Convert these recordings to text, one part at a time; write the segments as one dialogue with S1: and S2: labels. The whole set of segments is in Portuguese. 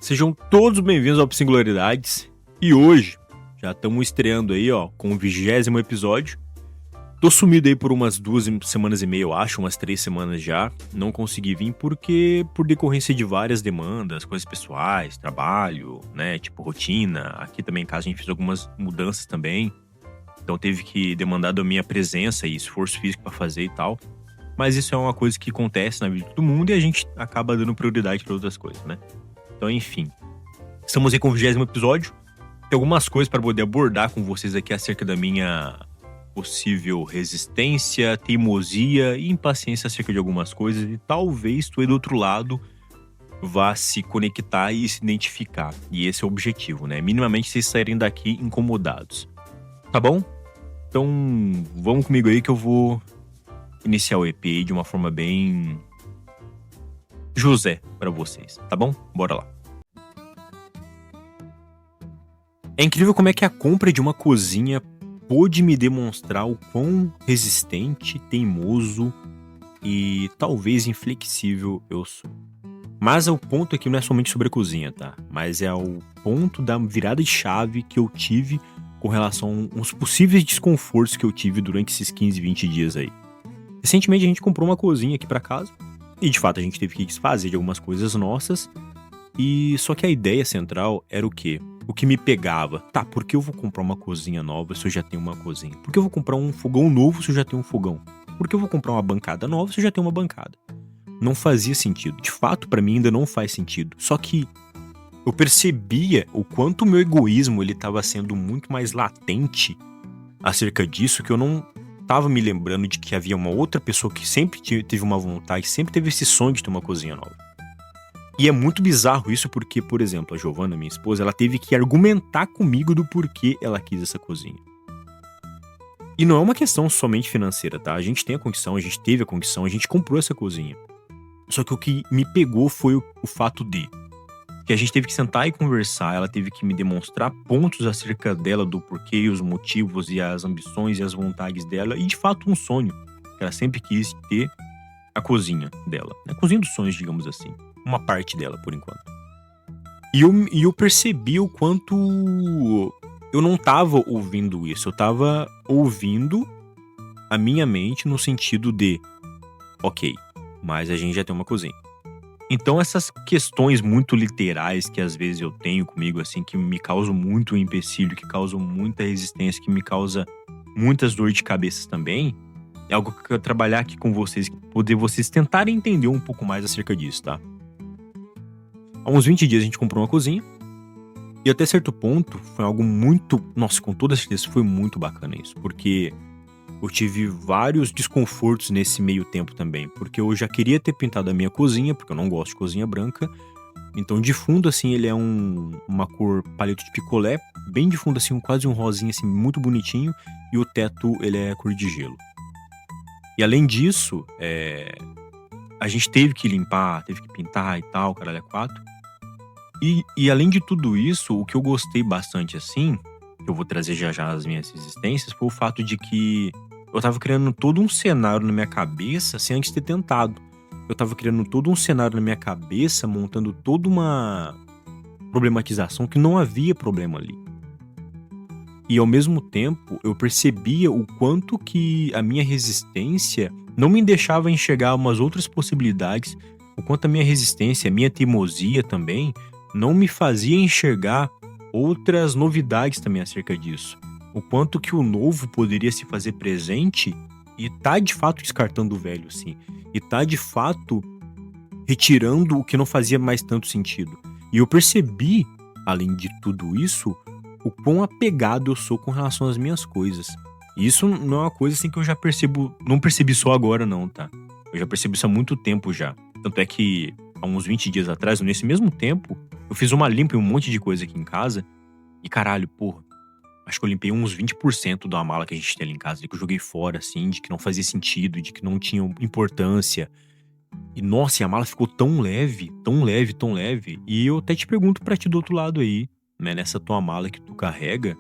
S1: Sejam todos bem-vindos ao Singularidades. E hoje, já estamos estreando aí, com o 20º episódio. Tô sumido aí por umas 2 semanas e meia, eu acho, umas 3 semanas já. Não consegui vir porque, por decorrência de várias demandas, coisas pessoais, trabalho, né, tipo rotina. Aqui também em casa a gente fez algumas mudanças também. Então teve que demandar da minha presença e esforço físico pra fazer e tal. Mas isso é uma coisa que acontece na vida de todo mundo e a gente acaba dando prioridade pra outras coisas, né? Então, enfim. Estamos aí com o 20º episódio. Tem algumas coisas para poder abordar com vocês aqui acerca da minha possível resistência, teimosia e impaciência acerca de algumas coisas. E talvez tu aí do outro lado vá se conectar e se identificar. E esse é o objetivo, né? Minimamente vocês saírem daqui incomodados. Tá bom? Então, vamos comigo aí que eu vou iniciar o EP aí de uma forma bem José para vocês, tá bom? Bora lá. É incrível como é que a compra de uma cozinha pôde me demonstrar o quão resistente, teimoso e talvez inflexível eu sou. Mas o ponto aqui não é somente sobre a cozinha, tá? Mas é o ponto da virada de chave que eu tive com relação aos possíveis desconfortos que eu tive durante esses 15, 20 dias aí. Recentemente a gente comprou uma cozinha aqui pra casa e de fato a gente teve que desfazer de algumas coisas nossas. E só que a ideia central era o quê? O que me pegava. Tá, por que eu vou comprar uma cozinha nova se eu já tenho uma cozinha? Por que eu vou comprar um fogão novo se eu já tenho um fogão? Por que eu vou comprar uma bancada nova se eu já tenho uma bancada? Não fazia sentido. De fato, pra mim ainda não faz sentido. Só que eu percebia o quanto o meu egoísmo ele tava sendo muito mais latente acerca disso, que eu não tava me lembrando de que havia uma outra pessoa que sempre teve uma vontade, sempre teve esse sonho de ter uma cozinha nova. E é muito bizarro isso porque, por exemplo, a Giovana, minha esposa, ela teve que argumentar comigo do porquê ela quis essa cozinha. E não é uma questão somente financeira, tá? A gente tem a condição, a gente teve a condição, a gente comprou essa cozinha. Só que o que me pegou foi o fato de que a gente teve que sentar e conversar, ela teve que me demonstrar pontos acerca dela, do porquê, os motivos e as ambições e as vontades dela, e de fato um sonho, que ela sempre quis ter a cozinha dela. A cozinha dos sonhos, digamos assim. Uma parte dela, por enquanto. E eu percebi o quanto eu não tava ouvindo isso. Eu tava ouvindo a minha mente no sentido de ok, mas a gente já tem uma cozinha. Então essas questões muito literais que às vezes eu tenho comigo, assim, que me causam muito empecilho, que causam muita resistência, que me causa muitas dores de cabeça também, é algo que eu quero trabalhar aqui com vocês, poder vocês tentarem entender um pouco mais acerca disso, tá? Há uns 20 dias a gente comprou uma cozinha. E até certo ponto foi algo muito... Nossa, com toda certeza foi muito bacana isso. Porque eu tive vários desconfortos nesse meio tempo também. Porque eu já queria ter pintado a minha cozinha, porque eu não gosto de cozinha branca. Então de fundo assim ele é uma cor palito de picolé. Bem de fundo assim, quase um rosinha assim, muito bonitinho. E o teto ele é cor de gelo. E além disso, a gente teve que limpar, teve que pintar e tal, caralho, a 4. E além de tudo isso, o que eu gostei bastante assim, que eu vou trazer já as minhas resistências, foi o fato de que eu tava criando todo um cenário na minha cabeça sem antes ter tentado. Eu tava criando todo um cenário na minha cabeça, montando toda uma problematização que não havia problema ali. E ao mesmo tempo, eu percebia o quanto que a minha resistência não me deixava enxergar umas outras possibilidades, o quanto a minha resistência, a minha teimosia também, não me fazia enxergar outras novidades também acerca disso. O quanto que o novo poderia se fazer presente e tá de fato descartando o velho, assim. E tá de fato retirando o que não fazia mais tanto sentido. E eu percebi, além de tudo isso, o quão apegado eu sou com relação às minhas coisas. E isso não é uma coisa assim que eu já percebo, não percebi só agora não, tá? Eu já percebi isso há muito tempo já. Tanto é que há uns 20 dias atrás, nesse mesmo tempo, eu fiz uma limpa em um monte de coisa aqui em casa. E caralho, porra, acho que eu limpei uns 20% da mala que a gente tem ali em casa, que eu joguei fora, assim, de que não fazia sentido, de que não tinha importância. E nossa, e a mala ficou tão leve, tão leve, tão leve. E eu até te pergunto pra ti do outro lado aí, né, nessa tua mala que tu carrega,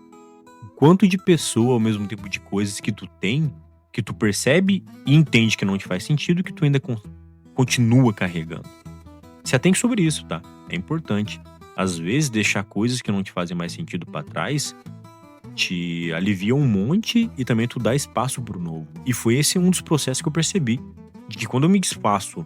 S1: quanto de pessoa, ao mesmo tempo de coisas que tu tem, que tu percebe e entende que não te faz sentido, que tu ainda continua carregando. Se atente sobre isso, tá? É importante. Às vezes, deixar coisas que não te fazem mais sentido pra trás te alivia um monte e também tu dá espaço pro novo. E foi esse um dos processos que eu percebi. De que quando eu me desfaço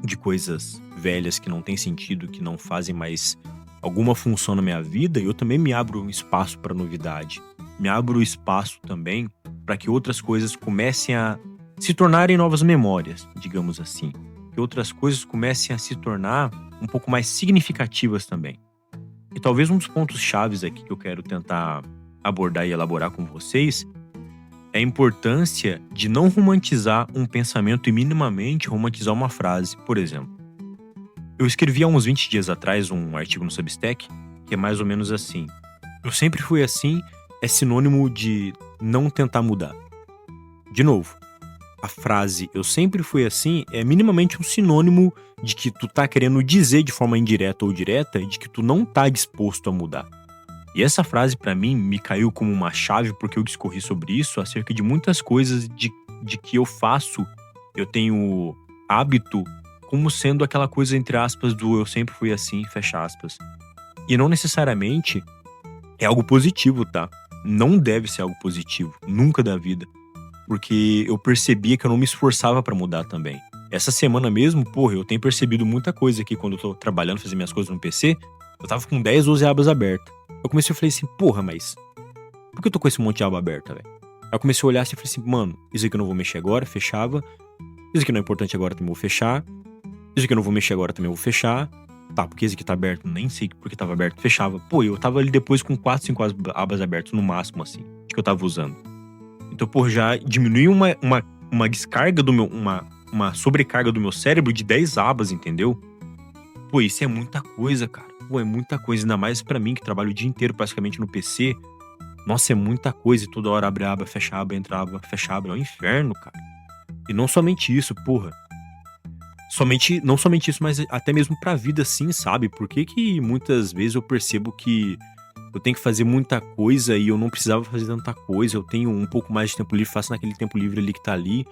S1: de coisas velhas que não têm sentido, que não fazem mais alguma função na minha vida, eu também me abro um espaço pra novidade. Me abro espaço também para que outras coisas comecem a se tornarem novas memórias, digamos assim. Que outras coisas comecem a se tornar um pouco mais significativas também. E talvez um dos pontos chaves aqui que eu quero tentar abordar e elaborar com vocês é a importância de não romantizar um pensamento e minimamente romantizar uma frase. Por exemplo, eu escrevi há uns 20 dias atrás um artigo no Substack que é mais ou menos assim: eu sempre fui assim é sinônimo de não tentar mudar. De novo, a frase "eu sempre fui assim" é minimamente um sinônimo de que tu tá querendo dizer de forma indireta ou direta de que tu não tá disposto a mudar. E essa frase pra mim me caiu como uma chave porque eu discorri sobre isso acerca de muitas coisas de que eu faço, eu tenho hábito como sendo aquela coisa entre aspas do "eu sempre fui assim", fecha aspas. E não necessariamente é algo positivo, tá? Não deve ser algo positivo, nunca da vida. Porque eu percebia que eu não me esforçava pra mudar também. Essa semana mesmo, porra, eu tenho percebido muita coisa aqui quando eu tô trabalhando, fazendo minhas coisas no PC. Eu tava com 10, 12 abas abertas. Eu comecei a falar assim, porra, mas por que eu tô com esse monte de aba aberta, velho? Aí eu comecei a olhar assim e falei assim, mano, isso aqui eu não vou mexer agora, fechava. Isso aqui não é importante agora, também vou fechar. Isso aqui eu não vou mexer agora, também vou fechar. Tá, porque esse aqui tá aberto, nem sei porque tava aberto, fechava. Pô, eu tava ali depois com 4, 5 abas abertas no máximo, assim, de que eu tava usando. Então, pô, já diminui uma descarga do meu, uma sobrecarga do meu cérebro de 10 abas, entendeu? Pô, isso é muita coisa, cara. Pô, é muita coisa, ainda mais pra mim, que trabalho o dia inteiro praticamente no PC. Nossa, é muita coisa e toda hora abre aba, fecha aba, entra aba, fecha aba. É um inferno, cara. E não somente isso, porra. Não somente isso, mas até mesmo pra vida, assim, sabe? Por que muitas vezes eu percebo que eu tenho que fazer muita coisa e eu não precisava fazer tanta coisa, eu tenho um pouco mais de tempo livre, faço naquele tempo livre ali que tá ali.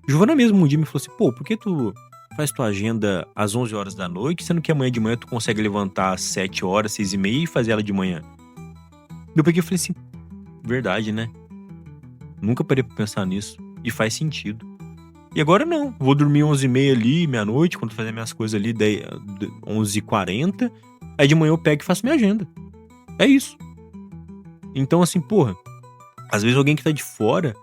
S1: Giovana mesmo um dia me falou assim, pô, por que tu faz tua agenda às 11 horas da noite, sendo que amanhã de manhã tu consegue levantar às 7 horas, 6 e meia e fazer ela de manhã? Eu peguei e falei assim, verdade, né? Nunca parei pra pensar nisso. E faz sentido. E agora não, vou dormir 11 e meia ali, meia-noite, quando fazer minhas coisas ali, 11h40, aí de manhã eu pego e faço minha agenda. É isso. Então, assim, porra, às vezes alguém que tá de fora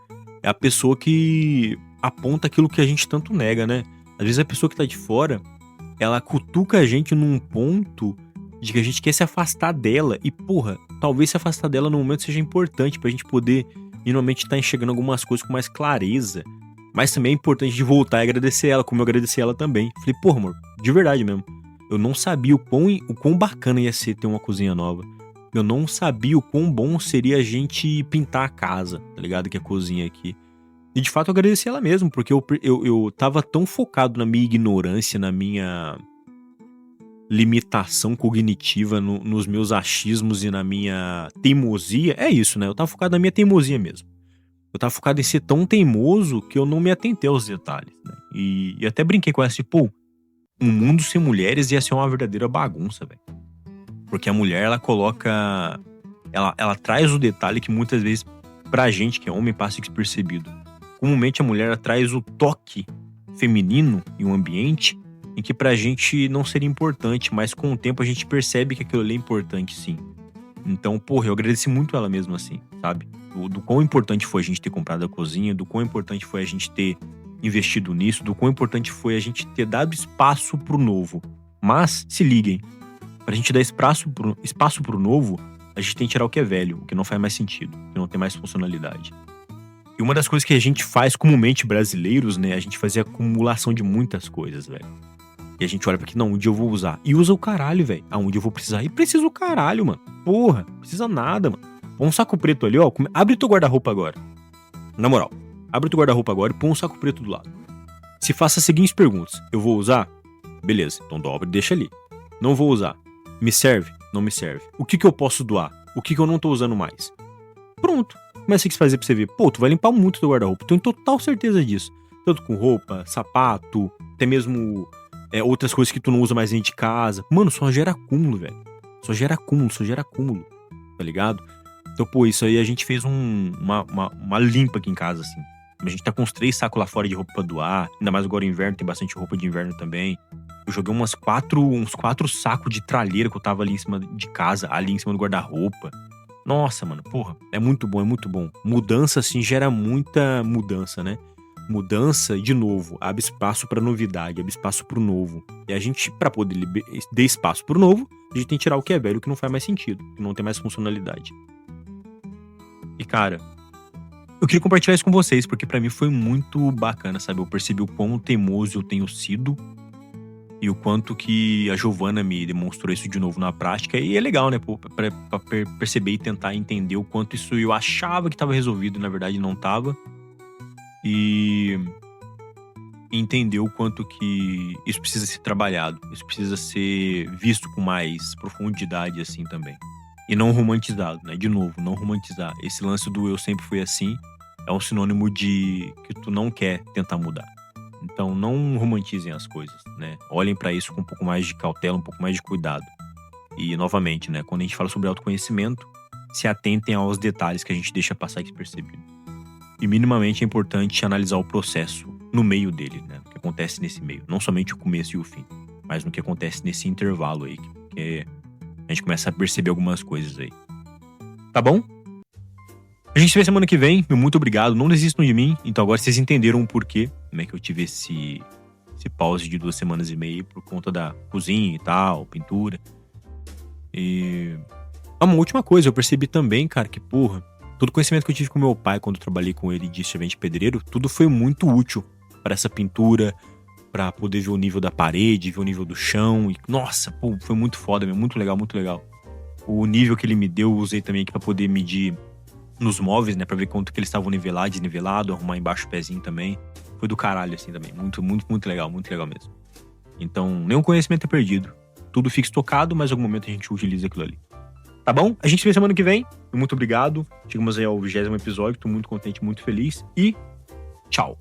S1: é a pessoa que aponta aquilo que a gente tanto nega, né? Às vezes a pessoa que tá de fora, ela cutuca a gente num ponto de que a gente quer se afastar dela. E, porra, talvez se afastar dela no momento seja importante pra gente poder minimamente estar enxergando algumas coisas com mais clareza. Mas também é importante de voltar e agradecer ela, como eu agradeci ela também. Falei, porra, amor, de verdade mesmo. Eu não sabia o quão bacana ia ser ter uma cozinha nova. Eu não sabia o quão bom seria a gente pintar a casa, tá ligado? Que é a cozinha aqui. E de fato eu agradeci ela mesmo, porque eu tava tão focado na minha ignorância, na minha limitação cognitiva, nos meus achismos e na minha teimosia. É isso, né? Eu tava focado na minha teimosia mesmo. Eu tava focado em ser tão teimoso que eu não me atentei aos detalhes, né? E até brinquei com ela assim, pô, um mundo sem mulheres ia ser uma verdadeira bagunça, velho. Porque a mulher, ela coloca... Ela traz o detalhe que muitas vezes, pra gente que é homem, passa despercebido. Comumente a mulher traz o toque feminino em um ambiente em que pra gente não seria importante, mas com o tempo a gente percebe que aquilo ali é importante, sim. Então, porra, eu agradeci muito ela mesmo assim, sabe? Do quão importante foi a gente ter comprado a cozinha, do quão importante foi a gente ter investido nisso, do quão importante foi a gente ter dado espaço pro novo. Mas, se liguem, pra gente dar espaço pro novo, a gente tem que tirar o que é velho, o que não faz mais sentido, o que não tem mais funcionalidade. E uma das coisas que a gente faz comumente brasileiros, né, a gente faz a acumulação de muitas coisas, velho. E a gente olha pra aqui, não, um dia eu vou usar. E usa o caralho, velho. Aonde eu vou precisar? E precisa o caralho, mano. Porra, precisa nada, mano. Põe um saco preto ali, ó. Abre teu guarda-roupa agora. Na moral, abre teu guarda-roupa agora e põe um saco preto do lado. Se faça as seguintes perguntas. Eu vou usar? Beleza, então dobra e deixa ali. Não vou usar. Me serve? Não me serve. O que eu posso doar? O que eu não tô usando mais? Pronto. Começa a fazer pra você ver. Pô, tu vai limpar muito teu guarda-roupa. Tô em total certeza disso. Tanto com roupa, sapato, até mesmo outras coisas que tu não usa mais dentro de casa. Mano, só gera acúmulo, velho. Só gera acúmulo, tá ligado? Então, pô, isso aí a gente fez uma limpa aqui em casa, assim. A gente tá com uns 3 sacos lá fora de roupa pra doar. Ainda mais agora o inverno, tem bastante roupa de inverno também. Eu joguei uns 4 sacos de tralheira que eu tava ali em cima de casa, ali em cima do guarda-roupa. Nossa, mano, porra, é muito bom, é muito bom. Mudança, assim, gera muita mudança, né? Mudança, de novo, abre espaço pra novidade, abre espaço pro novo. E a gente, pra poder dar espaço pro novo, a gente tem que tirar o que é velho, o que não faz mais sentido, que não tem mais funcionalidade. E, cara, eu queria compartilhar isso com vocês, porque pra mim foi muito bacana, sabe? Eu percebi o quão teimoso eu tenho sido e o quanto que a Giovana me demonstrou isso de novo na prática. E é legal, né? Pra perceber e tentar entender o quanto isso eu achava que tava resolvido e na verdade não tava. E entender o quanto que isso precisa ser trabalhado. Isso precisa ser visto com mais profundidade, assim, também. E não romantizado, né? De novo, não romantizar. Esse lance do eu sempre fui assim é um sinônimo de que tu não quer tentar mudar. Então não romantizem as coisas, né? Olhem pra isso com um pouco mais de cautela, um pouco mais de cuidado. E novamente, né? Quando a gente fala sobre autoconhecimento, se atentem aos detalhes que a gente deixa passar despercebido. E minimamente é importante analisar o processo no meio dele, né? O que acontece nesse meio. Não somente o começo e o fim, mas no que acontece nesse intervalo aí, que a gente começa a perceber algumas coisas aí. Tá bom? A gente se vê semana que vem. Meu muito obrigado. Não desistam de mim. Então agora vocês entenderam o porquê, como é que eu tive esse pause de 2 semanas e meia por conta da cozinha e tal, pintura. E uma última coisa, eu percebi também, cara, que porra, todo o conhecimento que eu tive com meu pai quando eu trabalhei com ele de servente pedreiro, tudo foi muito útil para essa pintura, pra poder ver o nível da parede, ver o nível do chão. E, nossa, pô, foi muito foda, meu, muito legal, muito legal. O nível que ele me deu, eu usei também aqui pra poder medir nos móveis, né, pra ver quanto que eles estavam nivelados, desnivelado, arrumar embaixo o pezinho também. Foi do caralho, assim, também. Muito, muito, muito legal mesmo. Então, nenhum conhecimento é perdido. Tudo fica estocado, mas em algum momento a gente utiliza aquilo ali. Tá bom? A gente se vê semana que vem. Muito obrigado. Chegamos aí ao 20º episódio. Tô muito contente, muito feliz. E tchau.